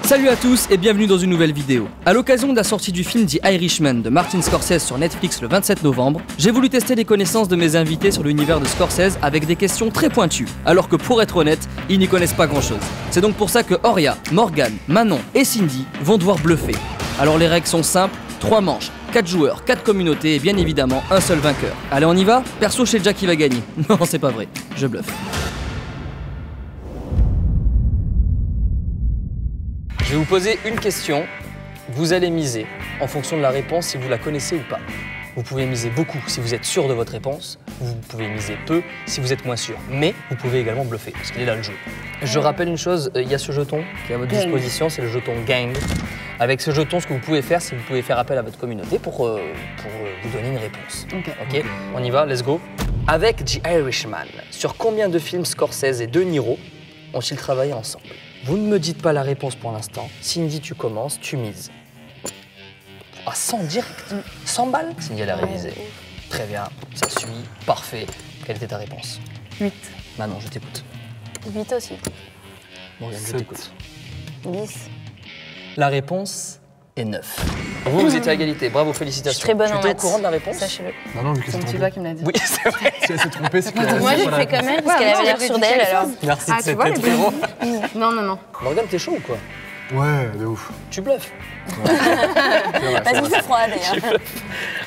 Salut à tous et bienvenue dans une nouvelle vidéo. À l'occasion de la sortie du film The Irishman de Martin Scorsese sur Netflix le 27 novembre, j'ai voulu tester les connaissances de mes invités sur l'univers de Scorsese avec des questions très pointues, alors que pour être honnête, ils n'y connaissent pas grand chose. C'est donc pour ça que Horia, Morgan, Manon et Cindy vont devoir bluffer. Alors les règles sont simples, 3 manches, 4 joueurs, 4 communautés et bien évidemment un seul vainqueur. Allez, on y va? Perso, je sais déjà qui va gagner. Non, c'est pas vrai, je bluffe. Je vais vous poser une question, vous allez miser en fonction de la réponse si vous la connaissez ou pas. Vous pouvez miser beaucoup si vous êtes sûr de votre réponse, vous pouvez miser peu si vous êtes moins sûr, mais vous pouvez également bluffer, parce qu'il est là le jeu. Je rappelle une chose, il y a ce jeton qui est à votre disposition, c'est le jeton Gang. Avec ce jeton, ce que vous pouvez faire, c'est que vous pouvez faire appel à votre communauté pour vous donner une réponse. Ok, on y va, let's go. Avec The Irishman, sur combien de films Scorsese et De Niro ont-ils travaillé ensemble? Vous ne me dites pas la réponse pour l'instant. Cindy, tu commences, tu mises. Ah, 100 direct 100 balles? Cindy, elle a révisé. Très bien, ça suit, parfait. Quelle était ta réponse? 8. Manon, je t'écoute. 8 aussi. Morgane, je t'écoute. 10. La réponse est 9. Vous étiez à égalité, bravo, félicitations. Je suis très bonne en maths. Tu étais au courant de la réponse? Sachez-le. Bah non, vu que C'est c'est toi qui me l'as dit. Oui, c'est vrai. Si elle s'est trompée, c'est qu'elle Moi, j'ai fait quand même, parce qu'elle avait l'air sûre d'elle, alors. Merci de tu cette vois, tête, frérot. Non, non, non. Morgane, t'es chaud ou quoi? Ouais, de ouf. Tu bluffes. Parce qu'il fait froid, d'ailleurs.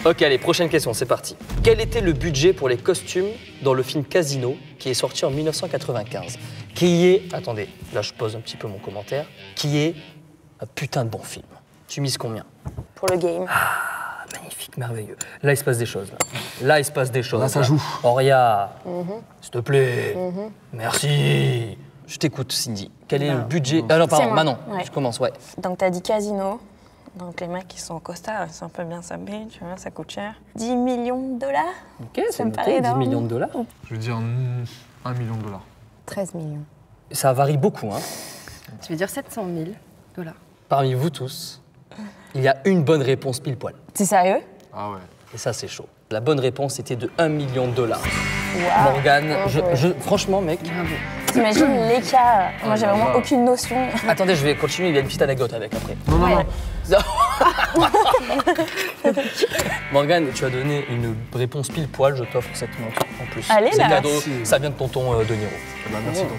Ok, allez, prochaine question, c'est parti. Quel était le budget pour les costumes dans le film Casino, qui est sorti en 1995? Qui est, attendez, là je pose un petit peu mon commentaire, qui est un putain de bon film. Tu mises combien? Pour le game. Ah, magnifique, merveilleux. Là, il se passe des choses. Là, il se passe des choses. Là, ça joue. Horia, s'il te plaît. Merci. Je t'écoute, Cindy. Quel est le budget? Ah non, pardon, moi. Manon, Ouais. je commence, ouais. Donc, t'as dit casino. Donc, les mecs qui sont en costard, ils sont un peu bien sablés, tu vois, ça coûte cher. 10 millions de dollars? Ok, Ça c'est me noté, paraît 10 énorme. millions de dollars. Je veux dire 1 million de dollars. 13 millions. Ça varie beaucoup, hein. Tu veux dire 700 000 dollars. Parmi vous tous, il y a une bonne réponse pile poil. T'es sérieux? Ah ouais. Et ça, c'est chaud. La bonne réponse était de 1 million de dollars. Waouh. Morgane, franchement, mec. T'imagines l'écart? Moi, j'ai vraiment aucune notion. Attendez, je vais continuer, il y a une petite anecdote avec après. Non, non, non. Morgane, tu as donné une réponse pile poil, je t'offre cette montre en plus. Allez, c'est là. cadeau, Merci. ça vient de tonton De Niro. Eh ben, merci, tonton.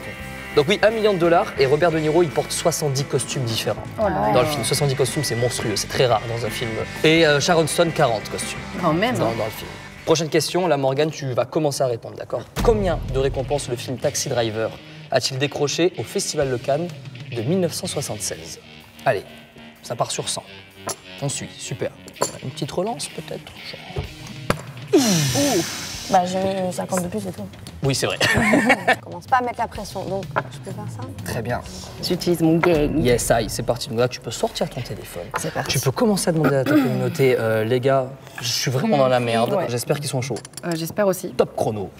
Donc oui, 1 million de dollars et Robert De Niro, il porte 70 costumes différents dans le film. 70 costumes, c'est monstrueux, c'est très rare dans un film. Et Sharon Stone, 40 costumes Quand même. dans le film. Prochaine question, là Morgane, tu vas commencer à répondre, d'accord? Combien de récompenses le film Taxi Driver a-t-il décroché au Festival de Cannes de 1976? Allez, ça part sur 100. On suit, super. Une petite relance peut-être? Bah, j'ai mis 50 de plus et tout. Oui, c'est vrai. Commence pas à mettre la pression, donc je peux faire ça? Très bien. J'utilise mon gang. Yes, aïe, c'est parti. Donc là, tu peux sortir ton téléphone. C'est parti. Tu peux commencer à demander à ta communauté, les gars, je suis vraiment dans la merde. Ouais. J'espère qu'ils sont chauds. J'espère aussi. Top chrono.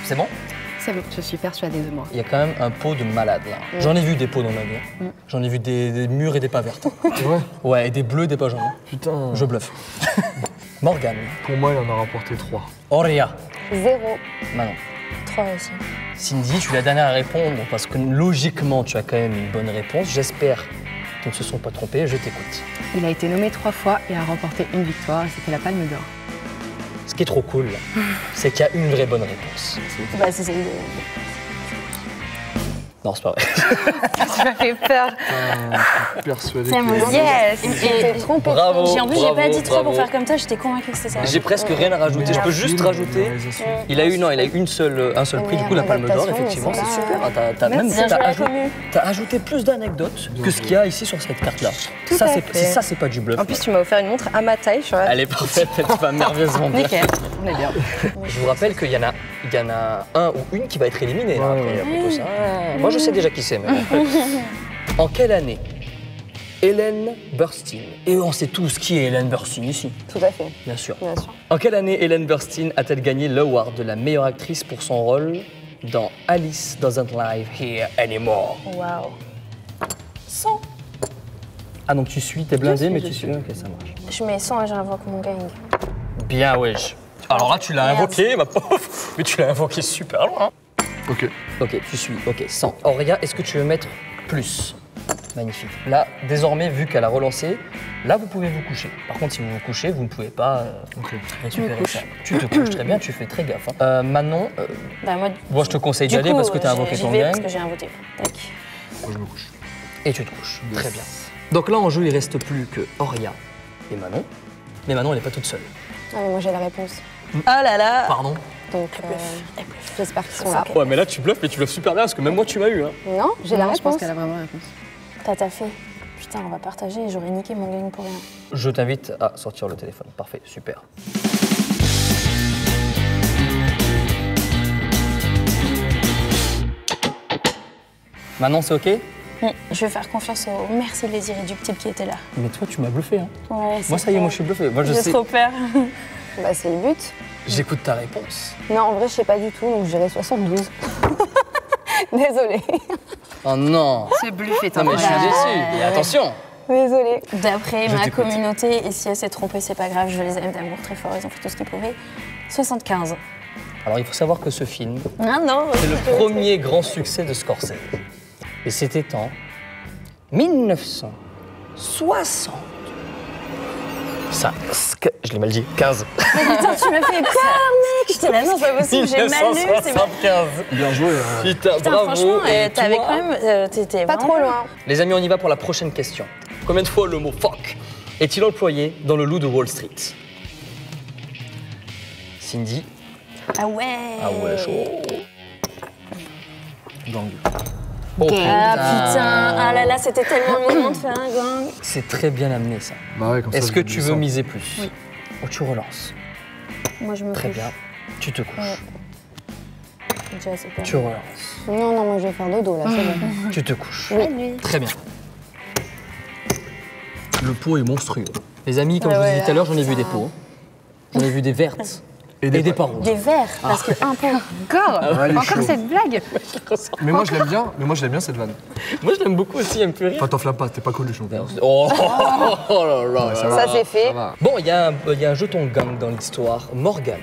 C'est bon? C'est bon, je suis persuadée de moi. Il y a quand même un pot de malade là. J'en ai vu des pots dans ma vie. J'en ai vu des murs et des pas vertes. C'est vrai? Ouais, et des bleus et des pas jaunes. Putain. Je bluffe. Morgane. Pour moi, il en a rapporté 3. Auria. 0. Manon. 3 aussi. Cindy, tu es la dernière à répondre parce que logiquement, tu as quand même une bonne réponse. J'espère qu'ils ne se sont pas trompés. Je t'écoute. Il a été nommé 3 fois et a remporté une victoire. C'était la Palme d'Or. Ce qui est trop cool, c'est qu'il y a une vraie bonne réponse. Bah, c'est ça l'idée. Non, c'est pas vrai. Tu m'as fait peur. Je suis persuadé C'est mon que... yes. Et trompé. Bravo, En plus, j'ai bravo, pas dit 3 pour bravo. faire comme toi, j'étais convaincue que c'était ça. J'ai presque rien à rajouter. Je peux juste rajouter. Il a eu un seul prix, du coup, la Palme d'Or, adaptation, effectivement, mais c'est c'est super. pas- T'as même Bien joué, la commu. t'as ajouté plus d'anecdotes que ce qu'il y a ici sur cette carte-là. Tout Ça, à c'est fait. ça, c'est pas du bluff. En plus, tu m'as offert une montre à ma taille. Je Elle est parfaite, elle va merveilleusement bien. Nickel, on est bien. Je vous rappelle qu'il y en a un ou une qui va être éliminée. Là, Ouais, après, ouais. plutôt ça. Moi, je sais déjà qui c'est. Mais... En quelle année Ellen Burstyn, et on sait tous qui est Ellen Burstyn ici, Tout à fait, bien sûr. bien sûr. En quelle année Ellen Burstyn a-t-elle gagné l'award de la meilleure actrice pour son rôle dans Alice Doesn't Live Here Anymore? Waouh. 100. Ah donc tu suis, t'es blindé, suis, mais je tu suis. suis. Ok, ça marche. Je mets 100 et j'invoque mon gang. Bien, wesh. Alors là, tu l'as Merde. invoqué, ma pauvre. Mais tu l'as invoqué super loin. Ok. Ok, tu suis. Ok, 100. Auréa, est-ce que tu veux mettre plus? Magnifique. Là, désormais, vu qu'elle a relancé, là, vous pouvez vous coucher. Par contre, si vous vous couchez, vous ne pouvez pas Ok. récupérer ça. Tu te couches très bien, tu fais très gaffe. Hein. Manon, Bah, moi, moi, je te conseille d'y du aller coup, parce que tu as invoqué j'y ton vais parce gang. que j'ai invoqué. Tac. Moi, je me couche. Et tu te couches. Yes. Très bien. Donc là, en jeu, il reste plus que Auréa et Manon. Mais Manon, elle n'est pas toute seule. Ah, mais moi j'ai la réponse. Ah là là. Pardon? Donc j'espère qu'ils sont là. Ouais, mais là, tu bluffes, mais tu bluffes super bien parce que même moi, tu m'as eu. Hein. Non, j'ai la Non, réponse. je pense qu'elle a vraiment la réponse. T'as fait. Putain, on va partager et j'aurais niqué mon gang pour rien. Je t'invite à sortir le téléphone. Parfait, super. Manon, c'est OK? Je vais faire confiance au merci les irréductibles qui étaient là. Mais toi, tu m'as bluffé. Hein. Ouais, Moi, ça y est, moi, je suis bluffé. Moi, je J'ai sais. trop peur. Bah c'est le but. J'écoute ta réponse. Non, en vrai je sais pas du tout, donc j'irai 72. Désolée. Oh non! C'est bluffé, Non, mais je suis déçu. Et attention! Désolée. D'après Je ma t'écoute. communauté, et si elle s'est trompée, c'est pas grave, je les aime d'amour très fort, ils ont fait tout ce qu'ils pouvaient. 75. Alors, il faut savoir que ce film, Ah non, c'est le premier grand succès de Scorsese. Et c'était en 1960. Ça, je l'ai mal dit, 15. putain, tu m'as fait peur, mec. J'étais là, non, c'est pas possible, j'ai mal lu. C'est pas... 1975. Bien joué. Hein. Putain, Putain, bravo. franchement, Et t'avais toi quand même. T'étais Pas vraiment trop loin. Les amis, on y va pour la prochaine question. Combien de fois le mot fuck est-il employé dans Le Loup de Wall Street? Cindy. Ah ouais. Ah ouais, chaud. Gang. Oh, Ah putain, ah là là, c'était tellement le moment de faire un gang. C'est très bien amené ça. Bah ouais, comme ça. Est-ce je que me tu descends. veux miser plus? Oui. Ou tu relances? Moi, je me Très couche. bien. Tu te couches. Ouais. J'ai déjà assez peur. Tu relances. Non, non, moi je vais faire dodo là, c'est bon. Tu te couches. Oui. Très bien. Le pot est monstrueux. Les amis, comme Ouais, je vous ai ouais, dit tout à l'heure, j'en ai vu ça- des pots. J'en ai vu des vertes et des pas rouges. Des verres, parce que un peu. Encore Ah, elle est Encore chaud. cette blague Mais moi, je l'aime bien. Mais moi, je l'aime bien cette vanne. Moi, je l'aime beaucoup aussi, elle me fait rire. Enfin, t'enflamme pas. T'es pas coluchon. Oh, oh là là. Ça c'est fait. Ça va. Bon, il y a un jeton gang dans l'histoire. Morgane,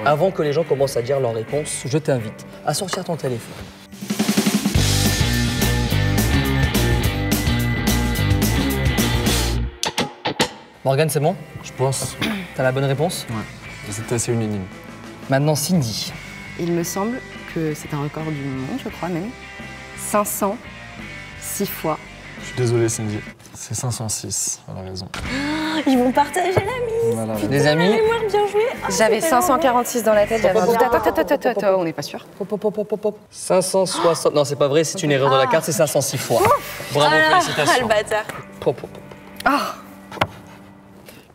avant que les gens commencent à dire leur réponse, je t'invite à sortir ton téléphone. Morgane, c'est bon? Je pense. T'as la bonne réponse? Ouais. C'était assez une énigme. Maintenant, Cindy. Il me semble que c'est un record du monde, je crois même. 506 fois. Je suis désolé, Cindy. C'est 506. Elle a raison. Ils vont partager la mise. Voilà. Les amis, Mémoire bien jouée. Ah, J'avais c'était 546 dans la tête, j'avais un doute. Attends, on n'est pas sûr. hop, hop, hop, hop, hop, hop. 560. Non, c'est pas vrai, c'est une erreur de la carte, c'est 506 fois. Bravo, Ah le félicitations. bâtard. Pop, pop, pop.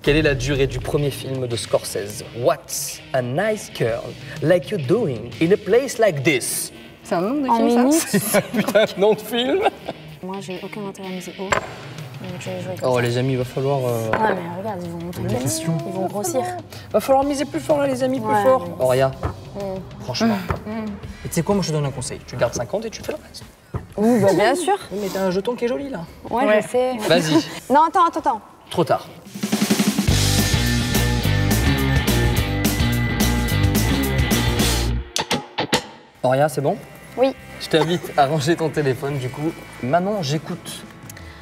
Quelle est la durée du premier film de Scorsese? What's a nice girl like you doing in a place like this? C'est un nom de En film, ça minutes. Putain, nom de film. Moi, j'ai aucun intérêt à miser haut. Donc, je vais jouer comme Oh ça. les amis, il va falloir... Ouais, mais regarde, ils vont monter Les questions. Ils vont grossir. Va falloir miser plus fort là les amis, plus Ouais, fort. mais- Auréa, franchement. Et tu sais quoi, moi je te donne un conseil. Tu gardes 50 et tu fais le reste. Oui, bah bien sûr. Oui, mais t'as un jeton qui est joli là. Ouais, je sais. Vas-y, Non, attends. trop tard. Auréa, c'est bon? Oui. Je t'invite à ranger ton téléphone du coup. Manon, j'écoute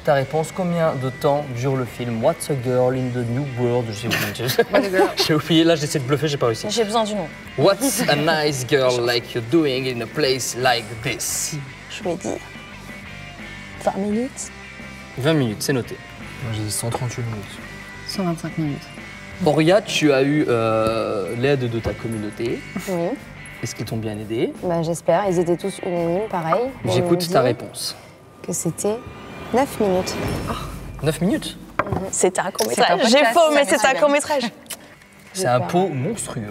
ta réponse. Combien de temps dure le film What's a Girl in the New World? J'ai oublié. J'ai oublié, là j'essaie de bluffer, j'ai pas réussi. J'ai besoin du nom. What's a nice girl like you're doing in a place like this? Je vais dire 20 minutes. 20 minutes, c'est noté. Moi, j'ai dit 138 minutes. 125 minutes. Auréa, tu as eu l'aide de ta communauté. Oui. Est-ce qu'ils t'ont bien aidé? Bah j'espère. Ils étaient tous unanimes, pareil. Ils m'ont J'écoute dit ta réponse. Que c'était 9 minutes. 9 minutes? C'était un C'est un court-métrage. podcast, J'ai faux, mais ça, c'était un mais court-métrage. C'est un peur. pot monstrueux.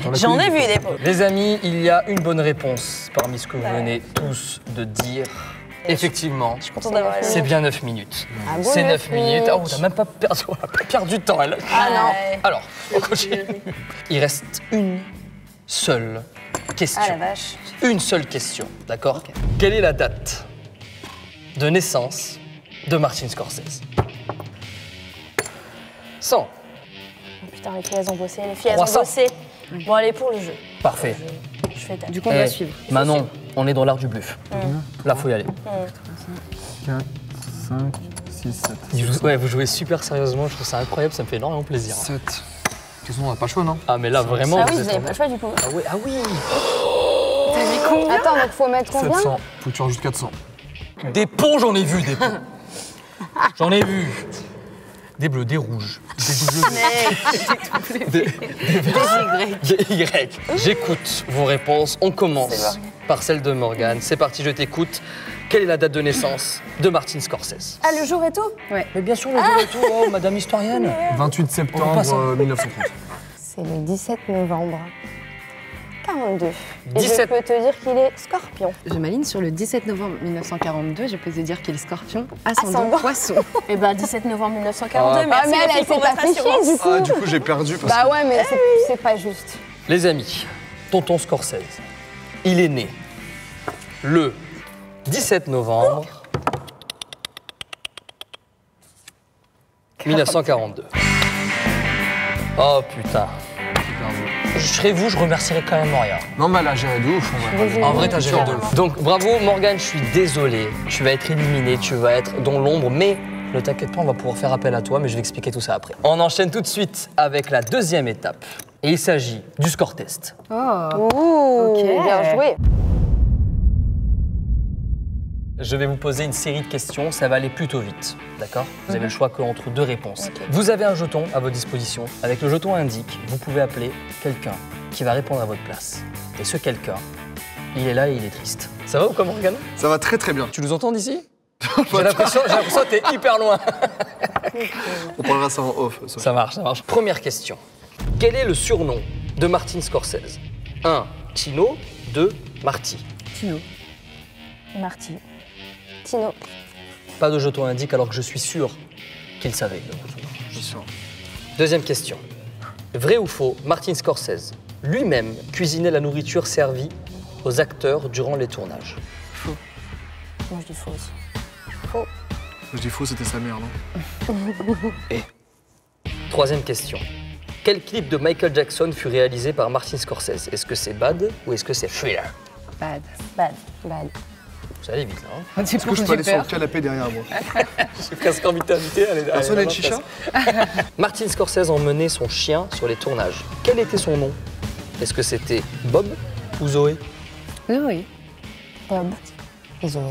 Dans la J'en ai commune, vu des pots. Les amis, il y a une bonne réponse parmi ce que vous venez tous de dire. Effectivement, Je suis contente d'avoir C'est c'est bien 9 minutes. Ah bon, C'est 9 9 minutes. Oh, minutes. t'as même pas perdu, on a pas perdu de temps. Elle. Ah non. Alors, on continue. Il reste une seule question. Ah la vache. Une seule question, d'accord? Quelle est la date de naissance de Martin Scorsese? 100, Putain, les filles, elles ont bossé. Les filles, elles 300. ont bossé. Bon, allez, pour le jeu. Parfait. Je fais ta. Du coup, on doit Eh, suivre. Manon, on est dans l'art du bluff. Là, faut y aller. 4, 5, 6, 7. Vous jouez super sérieusement, je trouve ça incroyable, ça me fait énormément plaisir. 7. De toute façon, on n'a pas le choix, non? Ah, mais là, vraiment. Ah oui, vous vous êtes avez en- pas le choix du coup. Ah oui, ah oui. Attends, donc faut mettre combien? 700. Faut que tu rajoutes 400. Des ponts, j'en ai vu, des ponts. J'en ai vu. Des bleus, des rouges, des Y. J'écoute vos réponses. On commence par celle de Morgane. C'est parti, je t'écoute. Quelle est la date de naissance de Martin Scorsese? Ah, le jour et tout? Mais bien sûr, le jour et tout, oh, madame historienne. 28 On passe, septembre 1930. C'est le 17 novembre 42. Et 17. je peux te dire qu'il est scorpion. Je m'aligne sur le 17 novembre 1942. Je peux te dire qu'il est scorpion, Ascendant. ascendant poisson. Eh ben, 17 novembre 1942. Ah, Merci mais les elle filles pour s'est pas votre trichée assurance. du coup. Ah, du coup, j'ai perdu parce Bah ouais, mais c'est pas juste. Les amis, tonton Scorsese, il est né le 17 novembre 1942. Oh putain. Je serais vous, je remercierais quand même Moria. que... Non, mais elle a géré de ouf. En vrai, t'as géré de ouf. Donc bravo Morgane, je suis désolé. Tu vas être éliminé, tu vas être dans l'ombre, mais ne t'inquiète pas, on va pouvoir faire appel à toi, mais je vais expliquer tout ça après. On enchaîne tout de suite avec la deuxième étape. Et il s'agit du score test. Oh, Ouh, Ok. bien joué. Je vais vous poser une série de questions, ça va aller plutôt vite, d'accord? Vous avez le choix qu'entre deux réponses. Vous avez un jeton à votre disposition. Avec le jeton indique, vous pouvez appeler quelqu'un qui va répondre à votre place. Et ce quelqu'un, il est là et il est triste. Ça va ou quoi, Morgane? Ça va très très bien. Tu nous entends d'ici? J'ai l'impression que t'es hyper loin. On parlera ça en off. ça. Ça marche, ça marche. Première question. Quel est le surnom de Martin Scorsese? 1. Tino. 2. Marty. Tino. Marty. Tino. Pas de jeton indique alors que je suis sûr qu'il savait. Je suis sûr. Deuxième question. Vrai ou faux, Martin Scorsese lui-même cuisinait la nourriture servie aux acteurs durant les tournages? Moi, je dis faux aussi. Je dis faux, c'était sa mère, non? Troisième question. Quel clip de Michael Jackson fut réalisé par Martin Scorsese? Est-ce que c'est Bad ou est-ce que c'est Thriller? Bad. Bad. Bad. Vous allez vite là. Hein. Un petit Est-ce que je peux aller sur le canapé derrière moi? J'ai presque envie de t'inviter. Personne n'a une chicha? Martin Scorsese emmenait son chien sur les tournages. Quel était son nom? Est-ce que c'était Bob ou Zoé? Oui. Bob. Et Zoé.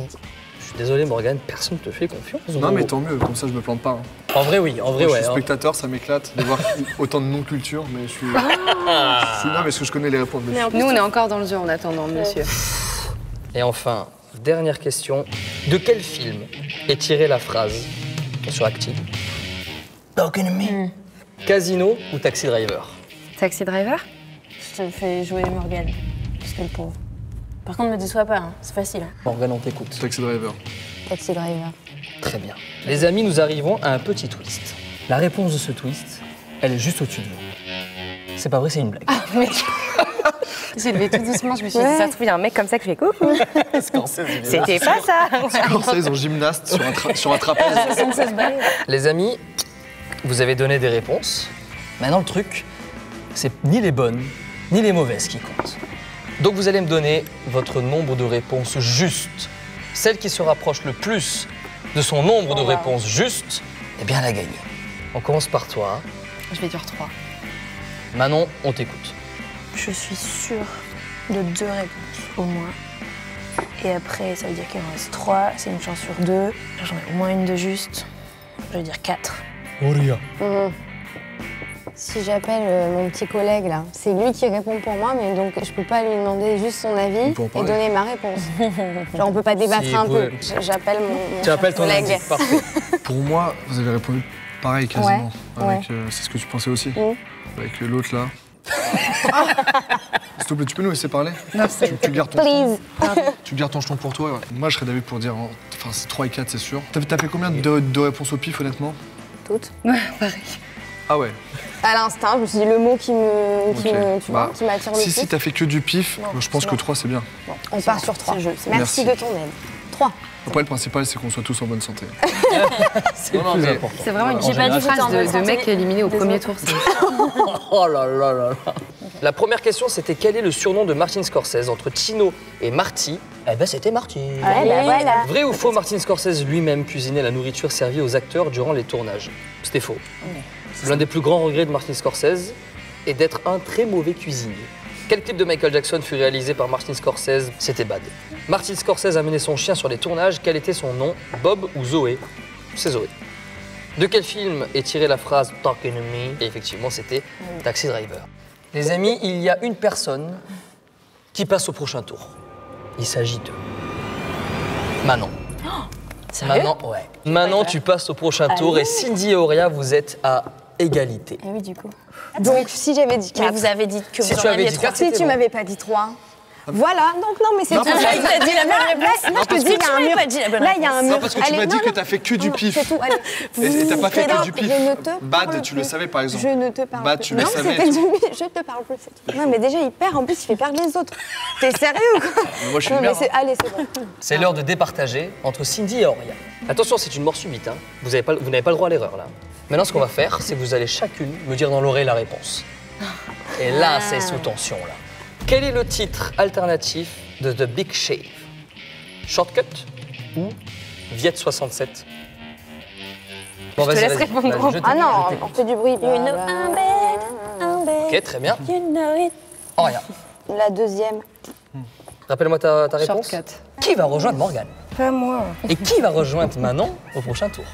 Je suis désolé Morgane, personne ne te fait confiance. Non, mais tant mieux, comme ça je me plante pas. Hein. En vrai oui, en vrai Moi, ouais. je suis hein. spectateur, ça m'éclate de voir autant de non-culture, mais je suis. Non, mais parce que je connais les réponses. Mais Nous, on est encore dans le jeu en attendant, monsieur. Et enfin, dernière question. De quel film est tirée la phrase sur Active? Talking to me. Casino ou Taxi Driver? Taxi driver? Je te fais jouer Morgane. Parce que le pauvre. Par contre, me déçois pas, hein. C'est facile. Hein. Morgane, on t'écoute. Taxi Driver. Taxi driver. Très bien. Les amis, nous arrivons à un petit twist. La réponse de ce twist, elle est juste au-dessus de vous. C'est pas vrai, c'est une blague. J'ai levé tout doucement, je me suis dit, ça se trouve, il y a un mec comme ça que je fais coucou. C'était pas ça. Scorsese en gymnaste sur un trapèze. 76 balles. Les amis, vous avez donné des réponses. Maintenant, le truc, c'est ni les bonnes, ni les mauvaises qui comptent. Donc, vous allez me donner votre nombre de réponses justes. Celle qui se rapproche le plus de son nombre de réponses justes, eh bien, elle a gagné. On commence par toi. Je vais dire 3. Manon, on t'écoute. Je suis sûre de 2 réponses au moins. Et après, ça veut dire qu'il en reste 3. C'est une chance sur 2. J'en ai au moins une de juste. Je vais dire 4. Si j'appelle mon petit collègue là, c'est lui qui répond pour moi, mais donc je peux pas lui demander juste son avis On peut en et parler. donner ma réponse. Genre on peut pas débattre Si, un vous peu. pouvez. J'appelle mon Tu appelles ton collègue. indice, parfait. Pour moi, vous avez répondu pareil quasiment. Ouais, Avec, c'est ce que tu pensais aussi. Mm. Avec l'autre là. S'il te plaît, tu peux nous laisser parler? Non, Tu gardes ton Please. Tu gardes ton jeton pour toi. Ouais. Moi, je serais d'avis pour dire. Enfin, c'est 3 et 4, c'est sûr. T'as fait combien de réponses au pif, honnêtement? Toutes. Pareil. Ah ouais. À l'instinct, je me suis dit le mot qui Ok. tu vois, qui m'attire le Si, plus. si t'as fait que du pif, Non, je pense c'est que bon. 3, c'est bien. On part sur 3. C'est le jeu, c'est Merci Merci. de ton aide. 3. Après, le principal, c'est qu'on soit tous en bonne santé. C'est le plus important. C'est vraiment une J'ai pas dit que j'étais en bonne de santé. mec éliminé au premier tour. Oh là là là là. La première question, c'était quel est le surnom de Martin Scorsese entre Tino et Marty? Eh ben, c'était Marty. Ouais, bah voilà. Vrai ou faux, Martin Scorsese lui-même cuisinait la nourriture servie aux acteurs durant les tournages? C'était faux. L'un des plus grands regrets de Martin Scorsese est d'être un très mauvais cuisinier. Quel clip de Michael Jackson fut réalisé par Martin Scorsese? C'était Bad. Martin Scorsese a mené son chien sur les tournages. Quel était son nom? Bob ou Zoé? C'est Zoé. De quel film est tirée la phrase Talking to me? Et effectivement, c'était Taxi Driver. Les amis, il y a une personne qui passe au prochain tour. Il s'agit de Manon. Sérieux? Manon, ouais. Manon, tu passes au prochain tour et Cindy et Auria, vous êtes à égalité. Ah oui, du coup. Donc, si j'avais dit 4. Mais vous avez dit que Si vous tu en avais aviez dit 3. quatre, Si c'était tu bon. m'avais pas dit 3. Voilà, donc non, mais c'est tout. parce que- Là, T'as dit la même réponse. là, je te dis, il y a un mur. pas dit la bonne Là, il y a un mur. Non, parce que tu Allez, m'as dit non, que non. t'as fait que du Non, pif. C'est tout, allez. Et t'as pas fait que Non, du pif. Je ne te Bad, parle tu le plus. savais par exemple. Je ne te parle Bad, plus. tu le Non, savais. c'était du je te parle plus, c'est tout. Non, mais déjà, il perd. En plus, il fait perdre les autres. T'es sérieux ou quoi? Mais moi, je suis Non, une mais merde. allez, c'est bon. C'est l'heure de départager entre Cindy et Auria. Attention, c'est une mort subite. Hein. Vous n'avez pas le droit à l'erreur là. Maintenant, ce qu'on va faire, c'est que vous allez chacune me dire dans l'oreille la réponse. Et là, c'est sous tension là. Quel est le titre alternatif de The Big Shave? Shortcut ou Viet 67? Bon, te laisse répondre. Vas-y, je Ah t'écoute, non, je on t'écoute. fait du bruit. You know I'm bad. Ok, très bien. You know it. Auria, La deuxième. rappelle-moi ta réponse. Shortcut. Qui va rejoindre Morgane? Pas moi. Et qui va rejoindre Manon au prochain tour?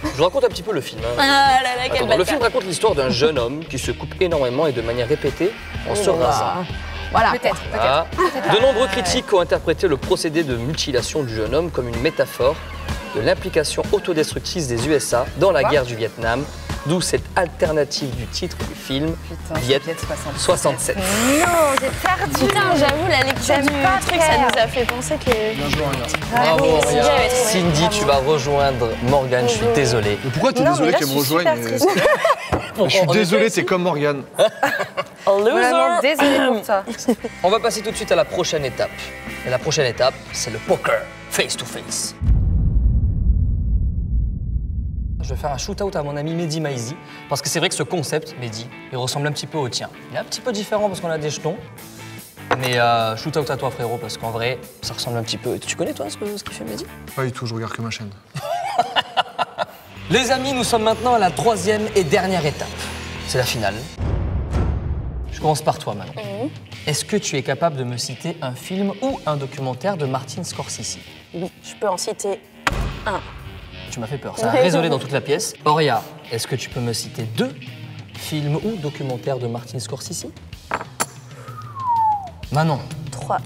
Je vous raconte un petit peu le film. hein. Ah là là, quel Attends, le bâtard. film raconte l'histoire d'un jeune homme qui se coupe énormément et de manière répétée en se rasant. Voilà. Peut-être. Voilà. De nombreux critiques ont interprété le procédé de mutilation du jeune homme comme une métaphore de l'implication autodestructrice des USA dans la guerre du Vietnam, d'où cette alternative du titre du film, Putain, Viet Viet 67. Non, j'ai perdu. Putain, j'avoue, la lecture J'aime du pas truc, ça faire. nous a fait penser que... Bien joué, Auria. Bravo, oui, Auria. Cindy avait trouvé. Cindy, tu vas rejoindre Morgane, je suis désolé. Mais pourquoi t'es Non, désolé mais là, qu'elle me je suis rejoigne super et- triste. Je suis désolé, t'es comme Morgane. Vraiment désolée pour toi. On va passer tout de suite à la prochaine étape. Et la prochaine étape, c'est le poker, face to face. Je vais faire un shoot-out à mon ami Mehdi Maizi, parce que c'est vrai que ce concept, Mehdi, il ressemble un petit peu au tien. Il est un petit peu différent parce qu'on a des jetons, mais shoot-out à toi frérot, parce qu'en vrai, ça ressemble un petit peu. Tu connais toi ce qu'il fait Mehdi? Pas du tout, je regarde que ma chaîne. Les amis, nous sommes maintenant à la troisième et dernière étape. C'est la finale. Je commence par toi, Manon. Est-ce que tu es capable de me citer un film ou un documentaire de Martin Scorsese? Oui, je peux en citer un. Tu m'as fait peur, ça a résonné dans toute la pièce. Auria, est-ce que tu peux me citer 2 films ou documentaires de Martin Scorsese? Manon, 3.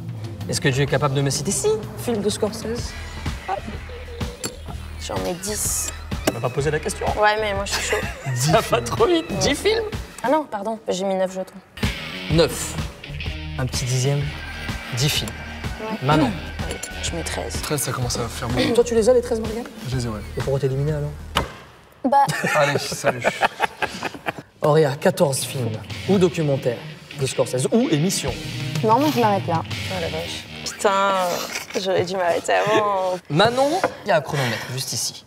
est-ce que tu es capable de me citer 6 films de Scorsese? J'en mets 10. Tu m'as pas posé la question. Ouais, mais moi, je suis chaud. Dis pas trop vite, 10 films? Ah non, pardon, j'ai mis 9 jetons. 9. Un petit dixième, 10 films. Manon, Oui, je mets 13. 13, ça commence à faire beaucoup. toi tu les as les 13 Morgane? Je les ai, ouais. Et pourquoi t'éliminer alors? Bah, Allez, salut. Auria, 14 films ou documentaires de Scorsese ou émissions. Non, moi, je m'arrête là. oh la vache. Putain, j'aurais dû m'arrêter avant. Manon, il y a un chronomètre juste ici.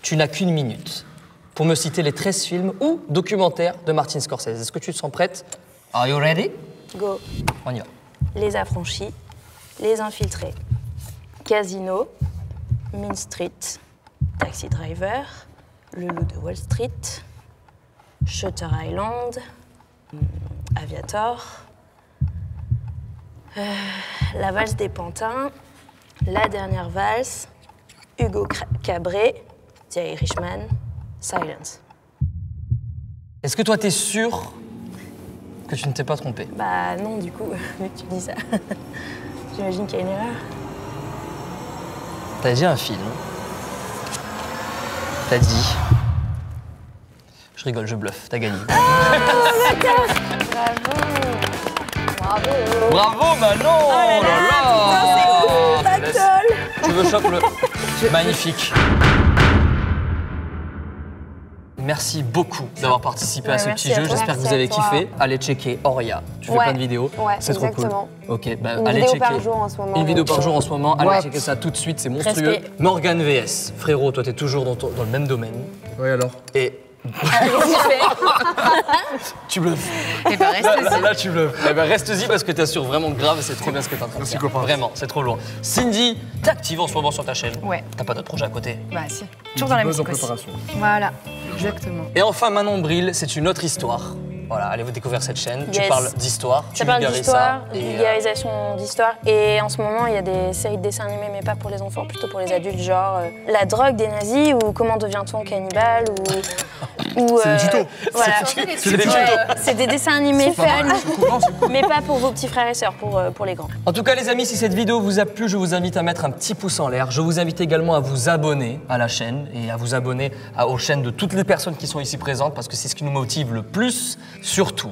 Tu n'as qu'une minute pour me citer les 13 films ou documentaires de Martin Scorsese. Est-ce que tu te sens prête? Are you ready? Go. On y va. Les Affranchis, Les Infiltrés, Casino, Mean Street, Taxi Driver, Le Loup de Wall Street, Shutter Island, Aviator, La Valse des Pantins, La Dernière Valse, Hugo Cabret, The Irishman, Silence. Est-ce que toi, t'es sûr que tu ne t'es pas trompé? Bah non, du coup, vu que tu dis ça, j'imagine qu'il y a une erreur. T'as dit un film. T'as dit... Je rigole, je bluffe, t'as gagné. Bravo Manon! Oh là là, c'est ouf, tu veux choc le... Magnifique. merci beaucoup d'avoir participé à ce merci petit à jeu. toi. J'espère que vous Merci à avez toi. kiffé. Allez checker Auria. Tu fais Ouais. plein de vidéos. Ouais, c'est trop cool. exactement. Ok, bah, Une allez vidéo checker. par jour en ce moment. Une vidéo donc, par jour en ce moment. Allez ouais. checker ça tout de suite, c'est monstrueux. Respect. Morgan VS. Frérot, toi, t'es toujours dans le même domaine. Ouais, alors. Et tu bluffes. Et bah, reste Là, tu bluffes. Eh ben, reste-y parce que t'assures vraiment grave, c'est trop bien ce que t'es en train de Merci, faire. copain. Vraiment, c'est trop lourd. Cindy, t'es active en ce moment sur ta chaîne. Ouais. T'as pas d'autres projets à côté. Bah si. Toujours dans la Buzz en musique aussi. préparation. Voilà, exactement. Et enfin, Manon Bril, c'est une autre histoire. Voilà, allez vous découvrir cette chaîne. Tu Yes. parles d'histoire, tu Ça parle vulgarises d'histoire, ça. Et, vulgarisation d'histoire. Et en ce moment, il y a des séries de dessins animés, mais pas pour les enfants, plutôt pour les adultes, genre la drogue des nazis ou comment devient-on cannibale ou C'est des tutos. Voilà. C'est des tutos. Ouais, c'est des dessins animés fun, C'est cool. mais pas pour vos petits frères et sœurs, pour les grands. En tout cas, les amis, si cette vidéo vous a plu, je vous invite à mettre un petit pouce en l'air. Je vous invite également à vous abonner à la chaîne et à vous abonner aux chaînes de toutes les personnes qui sont ici présentes parce que c'est ce qui nous motive le plus. Surtout,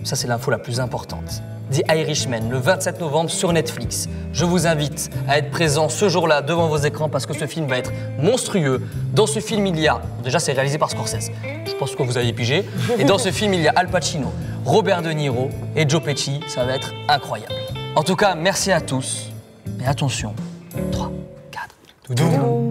ça c'est l'info la plus importante. The Irishman, le 27 novembre sur Netflix. Je vous invite à être présent ce jour-là devant vos écrans parce que ce film va être monstrueux. Dans ce film, il y a... Déjà, c'est réalisé par Scorsese. Je pense que vous avez pigé. Et dans ce film, il y a Al Pacino, Robert De Niro et Joe Pesci. Ça va être incroyable. En tout cas, merci à tous. Et attention, 3, 4, doudou.